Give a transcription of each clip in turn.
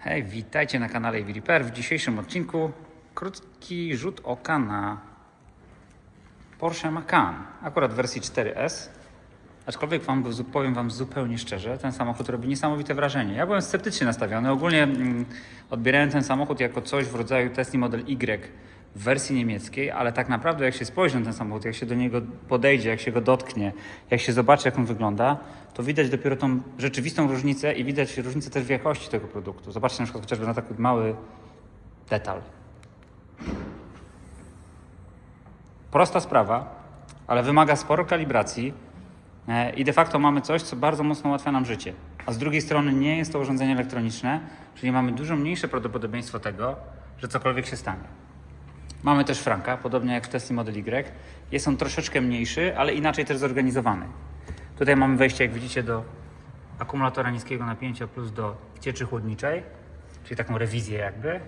Hej, witajcie na kanale EV Repair. W dzisiejszym odcinku krótki rzut oka na Porsche Macan, akurat w wersji 4S. Aczkolwiek powiem Wam zupełnie szczerze, ten samochód robi niesamowite wrażenie. Ja byłem sceptycznie nastawiony. Ogólnie odbierałem ten samochód jako coś w rodzaju Tesla Model Y w wersji niemieckiej, ale tak naprawdę jak się spojrzy na ten samochód, jak się do niego podejdzie, jak się go dotknie, jak się zobaczy, jak on wygląda, to widać dopiero tą rzeczywistą różnicę i widać różnicę też w jakości tego produktu. Zobaczcie na przykład chociażby na taki mały detal. Prosta sprawa, ale wymaga sporo kalibracji i de facto mamy coś, co bardzo mocno ułatwia nam życie. A z drugiej strony nie jest to urządzenie elektroniczne, czyli mamy dużo mniejsze prawdopodobieństwo tego, że cokolwiek się stanie. Mamy też franka, podobnie jak w Tesla Model Y. Jest on troszeczkę mniejszy, ale inaczej też zorganizowany. Tutaj mamy wejście, jak widzicie, do akumulatora niskiego napięcia plus do cieczy chłodniczej, czyli taką rewizję jakby.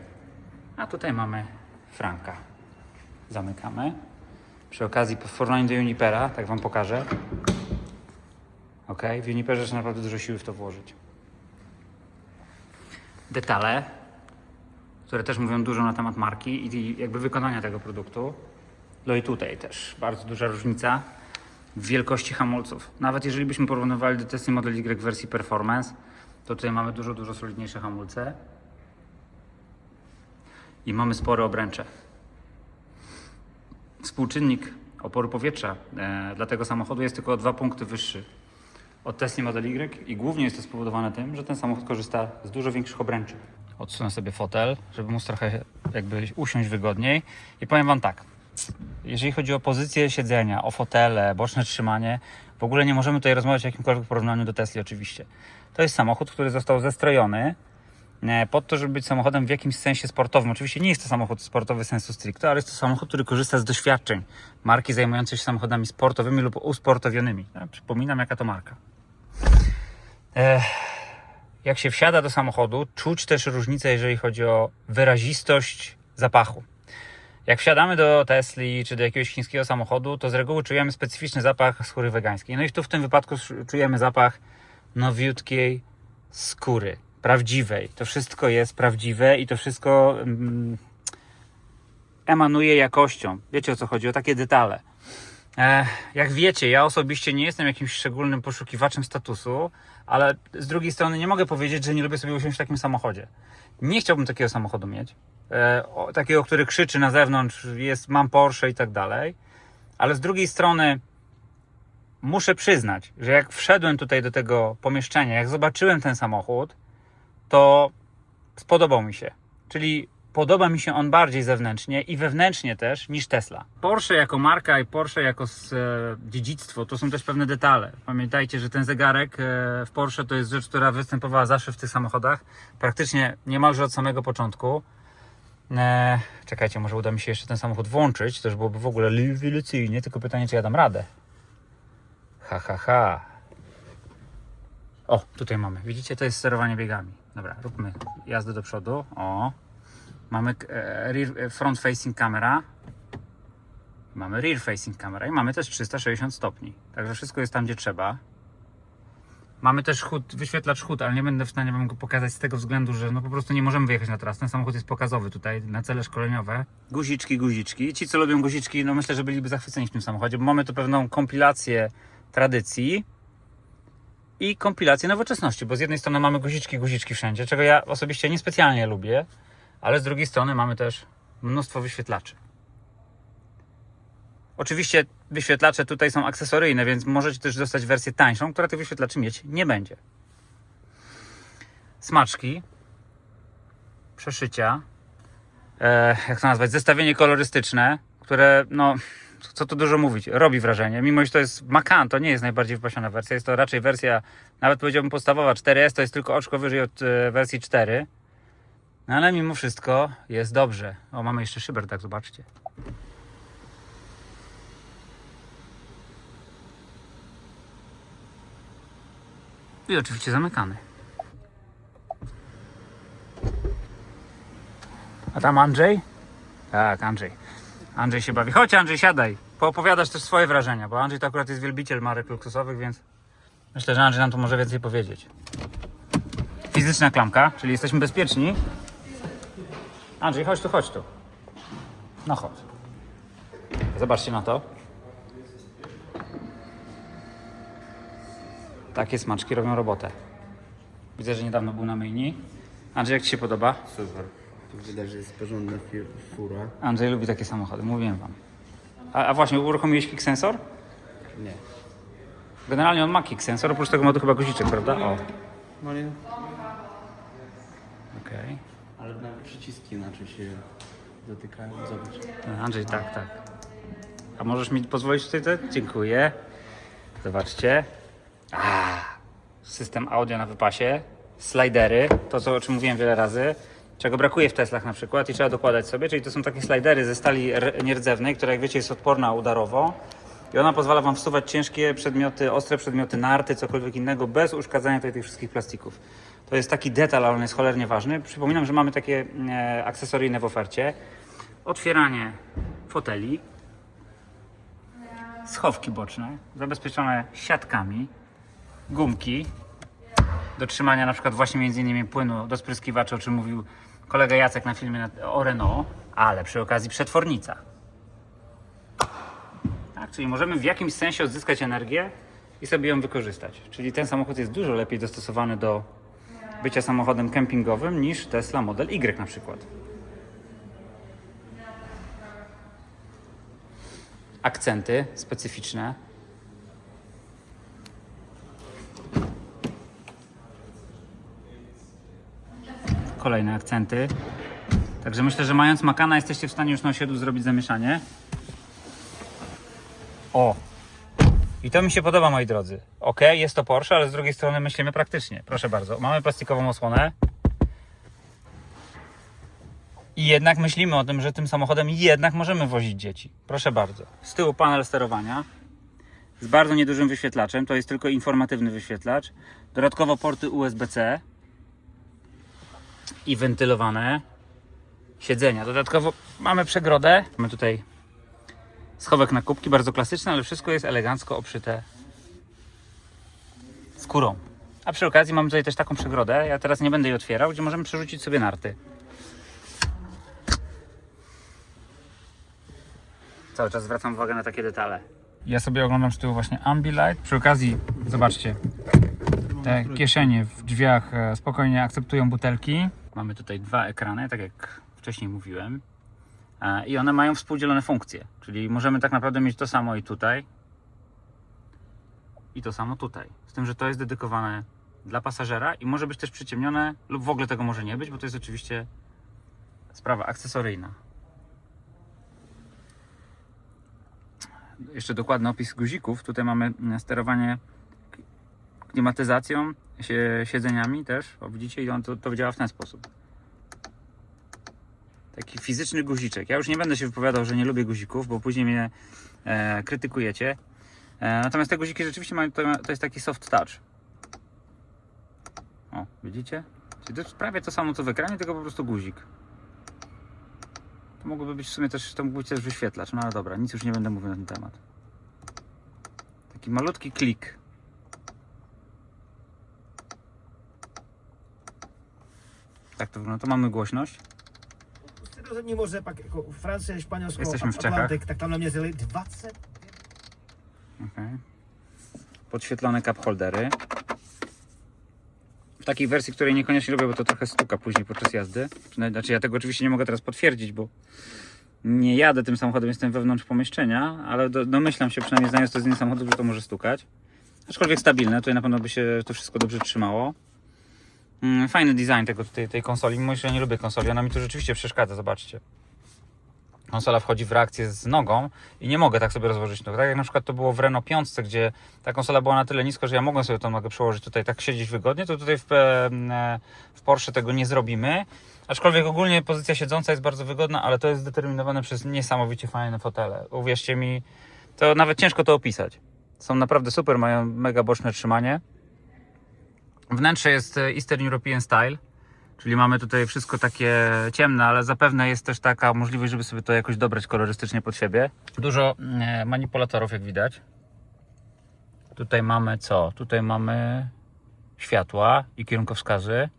A tutaj mamy franka. Zamykamy. Przy okazji w porównaniu do Junipera, tak Wam pokażę. Ok, w Juniperze trzeba naprawdę dużo siły w to włożyć. Detale, które też mówią dużo na temat marki i jakby wykonania tego produktu. No i tutaj też bardzo duża różnica w wielkości hamulców. Nawet jeżeli byśmy porównywali do Tesla Model Y w wersji Performance, to tutaj mamy dużo solidniejsze hamulce i mamy spore obręcze. Współczynnik oporu powietrza dla tego samochodu jest tylko o 2 punkty wyższy od Tesla Model Y i głównie jest to spowodowane tym, że ten samochód korzysta z dużo większych obręczy. Odsunę sobie fotel, żeby móc trochę jakby usiąść wygodniej i powiem Wam tak, jeżeli chodzi o pozycję siedzenia, o fotele, boczne trzymanie, w ogóle nie możemy tutaj rozmawiać o jakimkolwiek porównaniu do Tesli oczywiście. To jest samochód, który został zestrojony pod to, żeby być samochodem w jakimś sensie sportowym. Oczywiście nie jest to samochód sportowy sensu stricto, ale jest to samochód, który korzysta z doświadczeń marki zajmującej się samochodami sportowymi lub usportowionymi. Ja przypominam, jaka to marka. Jak się wsiada do samochodu, czuć też różnicę, jeżeli chodzi o wyrazistość zapachu. Jak wsiadamy do Tesli czy do jakiegoś chińskiego samochodu, to z reguły czujemy specyficzny zapach skóry wegańskiej. No i tu w tym wypadku czujemy zapach nowiutkiej skóry, prawdziwej. To wszystko jest prawdziwe i to wszystko emanuje jakością. Wiecie, o co chodzi? O takie detale. Jak wiecie, ja osobiście nie jestem jakimś szczególnym poszukiwaczem statusu, ale z drugiej strony nie mogę powiedzieć, że nie lubię sobie usiąść w takim samochodzie. Nie chciałbym takiego samochodu mieć. Takiego, który krzyczy na zewnątrz, mam Porsche i tak dalej. Ale z drugiej strony muszę przyznać, że jak wszedłem tutaj do tego pomieszczenia, jak zobaczyłem ten samochód, to spodobał mi się. Czyli podoba mi się on bardziej zewnętrznie i wewnętrznie też niż Tesla. Porsche jako marka i Porsche jako dziedzictwo to są też pewne detale. Pamiętajcie, że ten zegarek w Porsche to jest rzecz, która występowała zawsze w tych samochodach. Praktycznie niemalże od samego początku. Czekajcie, może uda mi się jeszcze ten samochód włączyć. To już byłoby w ogóle rewelacyjnie, tylko pytanie, czy ja dam radę. O, tutaj mamy. Widzicie, to jest sterowanie biegami. Dobra, róbmy jazdę do przodu. O. Mamy front facing camera. Mamy rear facing camera i mamy też 360 stopni. Także wszystko jest tam, gdzie trzeba. Mamy też wyświetlacz HUD, ale nie będę w stanie Wam go pokazać z tego względu, że no po prostu nie możemy wyjechać na trasę. Ten samochód jest pokazowy tutaj na cele szkoleniowe. Guziczki. Ci, co lubią guziczki, no myślę, że byliby zachwyceni w tym samochodzie, bo mamy tu pewną kompilację tradycji i kompilację nowoczesności, bo z jednej strony mamy guziczki wszędzie, czego ja osobiście niespecjalnie lubię, ale z drugiej strony mamy też mnóstwo wyświetlaczy. Oczywiście wyświetlacze tutaj są akcesoryjne, więc możecie też dostać wersję tańszą, która tych wyświetlaczy mieć nie będzie. Smaczki, przeszycia, jak to nazwać, zestawienie kolorystyczne, które, no, co tu dużo mówić, robi wrażenie. Mimo że to jest Macan, to nie jest najbardziej wypasiona wersja, jest to raczej wersja, nawet powiedziałbym podstawowa, 4S, to jest tylko oczko wyżej od wersji 4. No ale mimo wszystko jest dobrze. O, mamy jeszcze szyber, tak, zobaczcie. I oczywiście zamykany. A tam Andrzej? Tak, Andrzej. Andrzej się bawi. Chodź, Andrzej, siadaj. Poopowiadasz też swoje wrażenia, bo Andrzej to akurat jest wielbiciel marek luksusowych, więc myślę, że Andrzej nam tu może więcej powiedzieć. fizyczna klamka, czyli jesteśmy bezpieczni. Andrzej, chodź tu, chodź tu. No chodź. Zobaczcie na to. Takie smaczki robią robotę. Widzę, że niedawno był na myjni. Andrzej, jak Ci się podoba? Super. Widać, że jest porządna fura. Andrzej lubi takie samochody, mówiłem Wam. A właśnie, uruchomiłeś kick sensor? Nie. Generalnie on ma kick sensor, oprócz tego ma tu chyba guziczek, prawda? O. No nie. Okej. Ale nawet przyciski inaczej się dotykają. Zobacz. Andrzej, tak, tak. A możesz mi pozwolić tutaj? Dziękuję. Zobaczcie. System audio na wypasie. Slidery, to co, o czym mówiłem wiele razy. Czego brakuje w Teslach na przykład i trzeba dokładać sobie, czyli to są takie slidery ze stali nierdzewnej, która jak wiecie jest odporna udarowo i ona pozwala Wam wsuwać ciężkie przedmioty, ostre przedmioty, narty, cokolwiek innego bez uszkadzania tutaj tych wszystkich plastików. To jest taki detal, ale on jest cholernie ważny. Przypominam, że mamy takie akcesoryjne w ofercie. Otwieranie foteli, schowki boczne, zabezpieczone siatkami, gumki do trzymania na przykład właśnie między innymi płynu do spryskiwaczy, o czym mówił kolega Jacek na filmie o Renault, ale przy okazji przetwornica. Tak, czyli możemy w jakimś sensie odzyskać energię i sobie ją wykorzystać. Czyli ten samochód jest dużo lepiej dostosowany do bycia samochodem kempingowym niż Tesla Model Y na przykład. Akcenty specyficzne. Kolejne akcenty. Także myślę, że mając Macana jesteście w stanie już na osiedlu zrobić zamieszanie. O! I to mi się podoba, moi drodzy. Ok, jest to Porsche, ale z drugiej strony myślimy praktycznie. Proszę bardzo, mamy plastikową osłonę. I jednak myślimy o tym, że tym samochodem jednak możemy wozić dzieci. Proszę bardzo. Z tyłu panel sterowania z bardzo niedużym wyświetlaczem. To jest tylko informatywny wyświetlacz. Dodatkowo porty USB-C i wentylowane siedzenia. Dodatkowo mamy przegrodę. Mamy tutaj schowek na kubki, bardzo klasyczny, ale wszystko jest elegancko obszyte skórą. A przy okazji mamy tutaj też taką przegrodę, ja teraz nie będę jej otwierał, gdzie możemy przerzucić sobie narty. Cały czas zwracam uwagę na takie detale. Ja sobie oglądam z tyłu właśnie Ambilight. Przy okazji, zobaczcie, te kieszenie w drzwiach spokojnie akceptują butelki. Mamy tutaj dwa ekrany, tak jak wcześniej mówiłem. I one mają współdzielone funkcje. Czyli możemy tak naprawdę mieć to samo i tutaj. I to samo tutaj. Z tym, że to jest dedykowane dla pasażera i może być też przyciemnione lub w ogóle tego może nie być, bo to jest oczywiście sprawa akcesoryjna. Jeszcze dokładny opis guzików. Tutaj mamy sterowanie klimatyzacją, siedzeniami też. O, widzicie? I on to działa w ten sposób. Taki fizyczny guziczek. Ja już nie będę się wypowiadał, że nie lubię guzików, bo później mnie krytykujecie. Natomiast te guziki rzeczywiście mają, to jest taki soft touch. O, widzicie? Czyli to jest prawie to samo co w ekranie, tylko po prostu guzik. To mogłoby być w sumie też, to mógł być też wyświetlacz, no ale dobra, nic już nie będę mówił na ten temat. Taki malutki klik. Tak to wygląda, to mamy głośność. Rozhodně pak jako Francie, Španělsko, Jesteśmy w Czechach. Atlantyk, tak tam na mnie zjeli 20. Okay. Podświetlone cup holdery. W takiej wersji, której niekoniecznie lubię, bo to trochę stuka później podczas jazdy. Znaczy ja tego oczywiście nie mogę teraz potwierdzić, bo nie jadę tym samochodem, jestem wewnątrz pomieszczenia, ale domyślam się, przynajmniej znając to z innych samochodów, że to może stukać. Aczkolwiek stabilne, tutaj na pewno by się to wszystko dobrze trzymało. Fajny design tej konsoli, mimo że ja nie lubię konsoli, ona mi tu rzeczywiście przeszkadza, zobaczcie. Konsola wchodzi w reakcję z nogą i nie mogę tak sobie rozłożyć nóg. Tak jak na przykład to było w Renault 5, gdzie ta konsola była na tyle nisko, że ja mogłem sobie tą nogę przełożyć tutaj, tak siedzieć wygodnie, to tutaj w Porsche tego nie zrobimy. Aczkolwiek ogólnie pozycja siedząca jest bardzo wygodna, ale to jest zdeterminowane przez niesamowicie fajne fotele. Uwierzcie mi, to nawet ciężko to opisać. Są naprawdę super, mają mega boczne trzymanie. Wnętrze jest Eastern European Style, czyli mamy tutaj wszystko takie ciemne, ale zapewne jest też taka możliwość, żeby sobie to jakoś dobrać kolorystycznie pod siebie. Dużo manipulatorów, jak widać. Tutaj mamy co? Tutaj mamy światła i kierunkowskazy.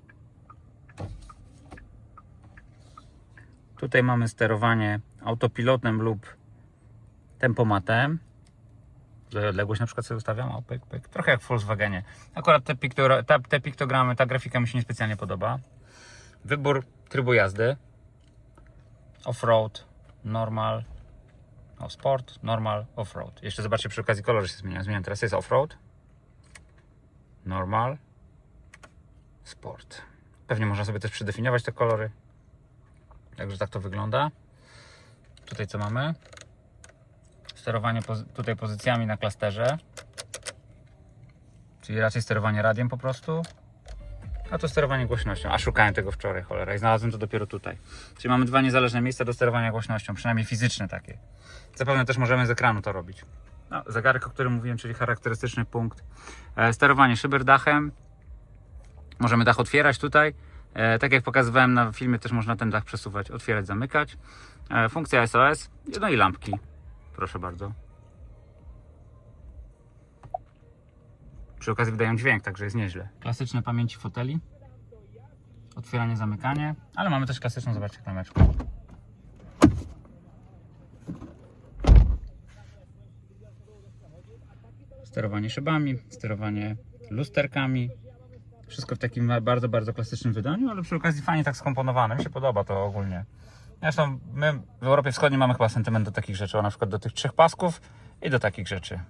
Tutaj mamy sterowanie autopilotem lub tempomatem. Tutaj odległość na przykład sobie ustawiam, o, pyk, pyk. Trochę jak w Volkswagenie. Akurat te piktogramy, ta grafika mi się niespecjalnie podoba. Wybór trybu jazdy. Off-road, normal, sport, normal, off-road. Jeszcze zobaczcie, przy okazji kolory się zmieniają. Zmieniam teraz, jest off-road, normal, sport. Pewnie można sobie też przedefiniować te kolory. Także tak to wygląda. Tutaj co mamy? Sterowanie tutaj pozycjami na klasterze. Czyli raczej sterowanie radiem po prostu. A to sterowanie głośnością. A szukałem tego wczoraj, cholera, i znalazłem to dopiero tutaj. Czyli mamy dwa niezależne miejsca do sterowania głośnością, przynajmniej fizyczne takie. Zapewne też możemy z ekranu to robić. No, zegarek, o którym mówiłem, czyli charakterystyczny punkt. Sterowanie szyberdachem. Możemy dach otwierać tutaj. Tak jak pokazywałem na filmie, też można ten dach przesuwać, otwierać, zamykać. Funkcja SOS, no i lampki. Proszę bardzo. Przy okazji wydają dźwięk, także jest nieźle. Klasyczne pamięci foteli. Otwieranie, zamykanie. Ale mamy też klasyczną, zobaczcie, klameczkę. Sterowanie szybami, sterowanie lusterkami. Wszystko w takim bardzo, bardzo klasycznym wydaniu, ale przy okazji fajnie tak skomponowane. Mi się podoba to ogólnie. Zresztą my w Europie Wschodniej mamy chyba sentyment do takich rzeczy, na przykład do tych 3 pasków i do takich rzeczy.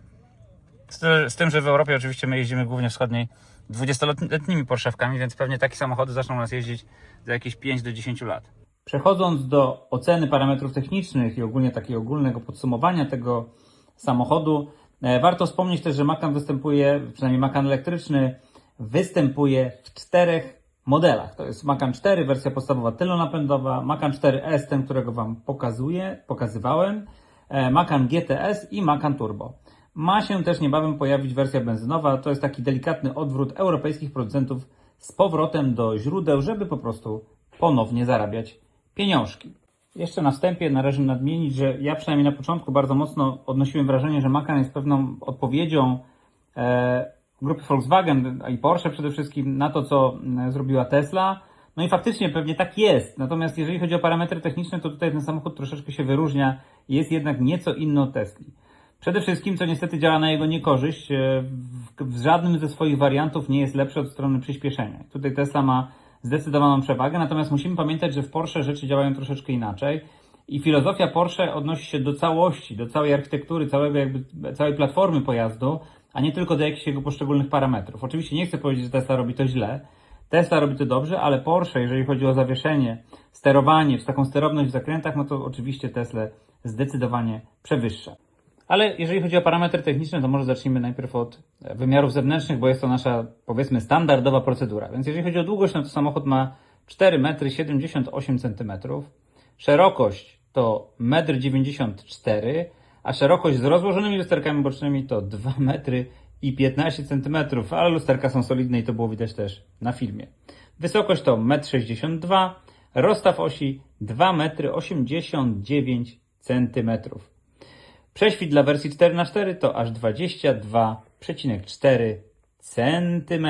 Z tym, że w Europie oczywiście my jeździmy głównie wschodniej 20-letnimi Porszewkami, więc pewnie takie samochody zaczną nas jeździć za jakieś 5 do 10 lat. Przechodząc do oceny parametrów technicznych i ogólnie takiego ogólnego podsumowania tego samochodu, warto wspomnieć też, że Macan występuje, przynajmniej Macan elektryczny, występuje w 4 modelach. To jest Macan 4, wersja podstawowa tylonapędowa, Macan 4S, ten, którego Wam pokazywałem, Macan GTS i Macan Turbo. Ma się też niebawem pojawić wersja benzynowa, to jest taki delikatny odwrót europejskich producentów z powrotem do źródeł, żeby po prostu ponownie zarabiać pieniążki. Jeszcze na wstępie należy nadmienić, że ja przynajmniej na początku bardzo mocno odnosiłem wrażenie, że Macan jest pewną odpowiedzią grupy Volkswagen i Porsche przede wszystkim na to, co zrobiła Tesla. No i faktycznie pewnie tak jest. Natomiast jeżeli chodzi o parametry techniczne, to tutaj ten samochód troszeczkę się wyróżnia i jest jednak nieco inny od Tesli. Przede wszystkim, co niestety działa na jego niekorzyść, w żadnym ze swoich wariantów nie jest lepszy od strony przyspieszenia. Tutaj Tesla ma zdecydowaną przewagę, natomiast musimy pamiętać, że w Porsche rzeczy działają troszeczkę inaczej i filozofia Porsche odnosi się do całości, do całej architektury, całej platformy pojazdu, a nie tylko do jakichś jego poszczególnych parametrów. Oczywiście nie chcę powiedzieć, że Tesla robi to źle. Tesla robi to dobrze, ale Porsche, jeżeli chodzi o zawieszenie, sterowanie, czy taką sterowność w zakrętach, no to oczywiście Tesla zdecydowanie przewyższa. Ale jeżeli chodzi o parametry techniczne, to może zacznijmy najpierw od wymiarów zewnętrznych, bo jest to nasza, powiedzmy, standardowa procedura. Więc jeżeli chodzi o długość, no to samochód ma 4,78 m, szerokość to 1,94 m, a szerokość z rozłożonymi lusterkami bocznymi to 2,15 m, ale lusterka są solidne i to było widać też na filmie. Wysokość to 1,62 m, rozstaw osi 2,89 cm. Prześwit dla wersji 4x4 to aż 22,4 cm.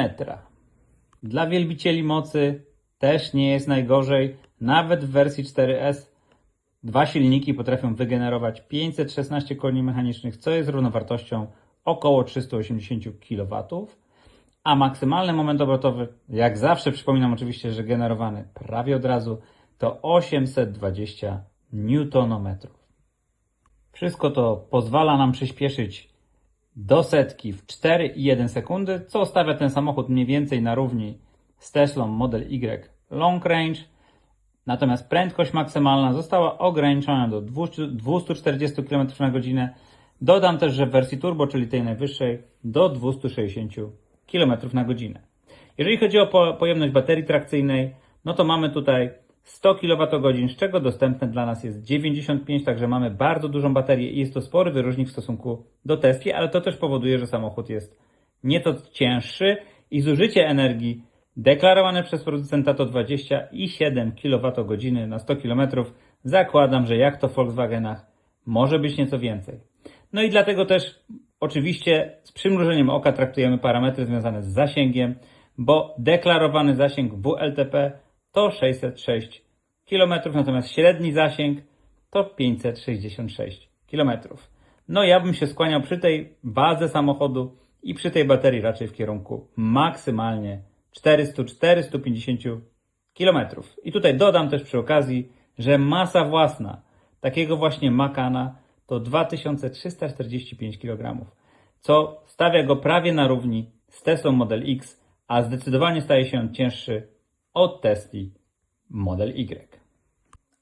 Dla wielbicieli mocy też nie jest najgorzej. Nawet w wersji 4S dwa silniki potrafią wygenerować 516 koni mechanicznych, co jest równowartością około 380 kW, a maksymalny moment obrotowy, jak zawsze przypominam oczywiście, że generowany prawie od razu, to 820 Nm. Wszystko to pozwala nam przyspieszyć do setki w 4,1 sekundy, co stawia ten samochód mniej więcej na równi z Teslą Model Y Long Range. Natomiast prędkość maksymalna została ograniczona do 240 km/h. Dodam też, że w wersji turbo, czyli tej najwyższej, do 260 km/h. Jeżeli chodzi o pojemność baterii trakcyjnej, no to mamy tutaj 100 kWh, z czego dostępne dla nas jest 95, także mamy bardzo dużą baterię i jest to spory wyróżnik w stosunku do Tesli, ale to też powoduje, że samochód jest nieco cięższy i zużycie energii deklarowane przez producenta to 27 kWh na 100 km. Zakładam, że jak to w Volkswagenach może być nieco więcej. No i dlatego też oczywiście z przymrużeniem oka traktujemy parametry związane z zasięgiem, bo deklarowany zasięg WLTP to 606 km, natomiast średni zasięg to 566 km. No ja bym się skłaniał przy tej wadze samochodu i przy tej baterii raczej w kierunku maksymalnie 400-450 km. I tutaj dodam też przy okazji, że masa własna takiego właśnie Macana to 2345 kg, co stawia go prawie na równi z Teslą Model X, a zdecydowanie staje się on cięższy od Tesli Model Y.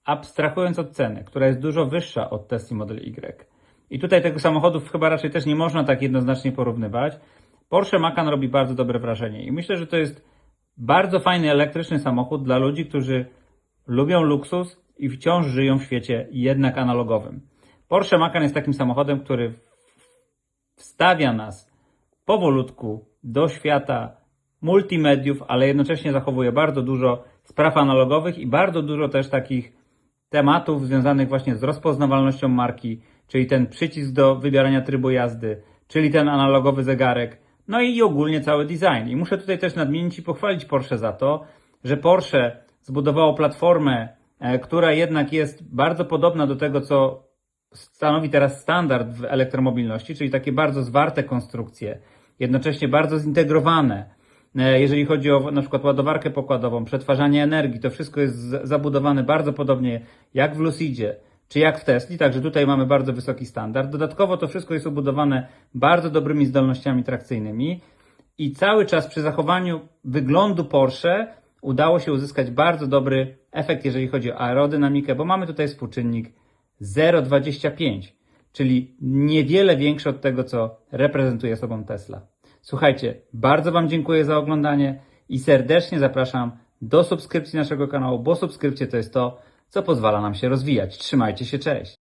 Abstrahując od ceny, która jest dużo wyższa od Tesli Model Y, i tutaj tego samochodów chyba raczej też nie można tak jednoznacznie porównywać, Porsche Macan robi bardzo dobre wrażenie i myślę, że to jest bardzo fajny elektryczny samochód dla ludzi, którzy lubią luksus i wciąż żyją w świecie jednak analogowym. Porsche Macan jest takim samochodem, który wstawia nas powolutku do świata multimediów, ale jednocześnie zachowuje bardzo dużo spraw analogowych i bardzo dużo też takich tematów związanych właśnie z rozpoznawalnością marki, czyli ten przycisk do wybierania trybu jazdy, czyli ten analogowy zegarek, no i ogólnie cały design. I muszę tutaj też nadmienić i pochwalić Porsche za to, że Porsche zbudowało platformę, która jednak jest bardzo podobna do tego, co stanowi teraz standard w elektromobilności, czyli takie bardzo zwarte konstrukcje, jednocześnie bardzo zintegrowane. Jeżeli chodzi o na przykład ładowarkę pokładową, przetwarzanie energii, to wszystko jest zabudowane bardzo podobnie jak w Lucidzie, czy jak w Tesli, także tutaj mamy bardzo wysoki standard. Dodatkowo to wszystko jest obudowane bardzo dobrymi zdolnościami trakcyjnymi i cały czas przy zachowaniu wyglądu Porsche udało się uzyskać bardzo dobry efekt, jeżeli chodzi o aerodynamikę, bo mamy tutaj współczynnik 0,25, czyli niewiele większy od tego, co reprezentuje sobą Tesla. Słuchajcie, bardzo Wam dziękuję za oglądanie i serdecznie zapraszam do subskrypcji naszego kanału, bo subskrypcje to jest to, co pozwala nam się rozwijać. Trzymajcie się, cześć!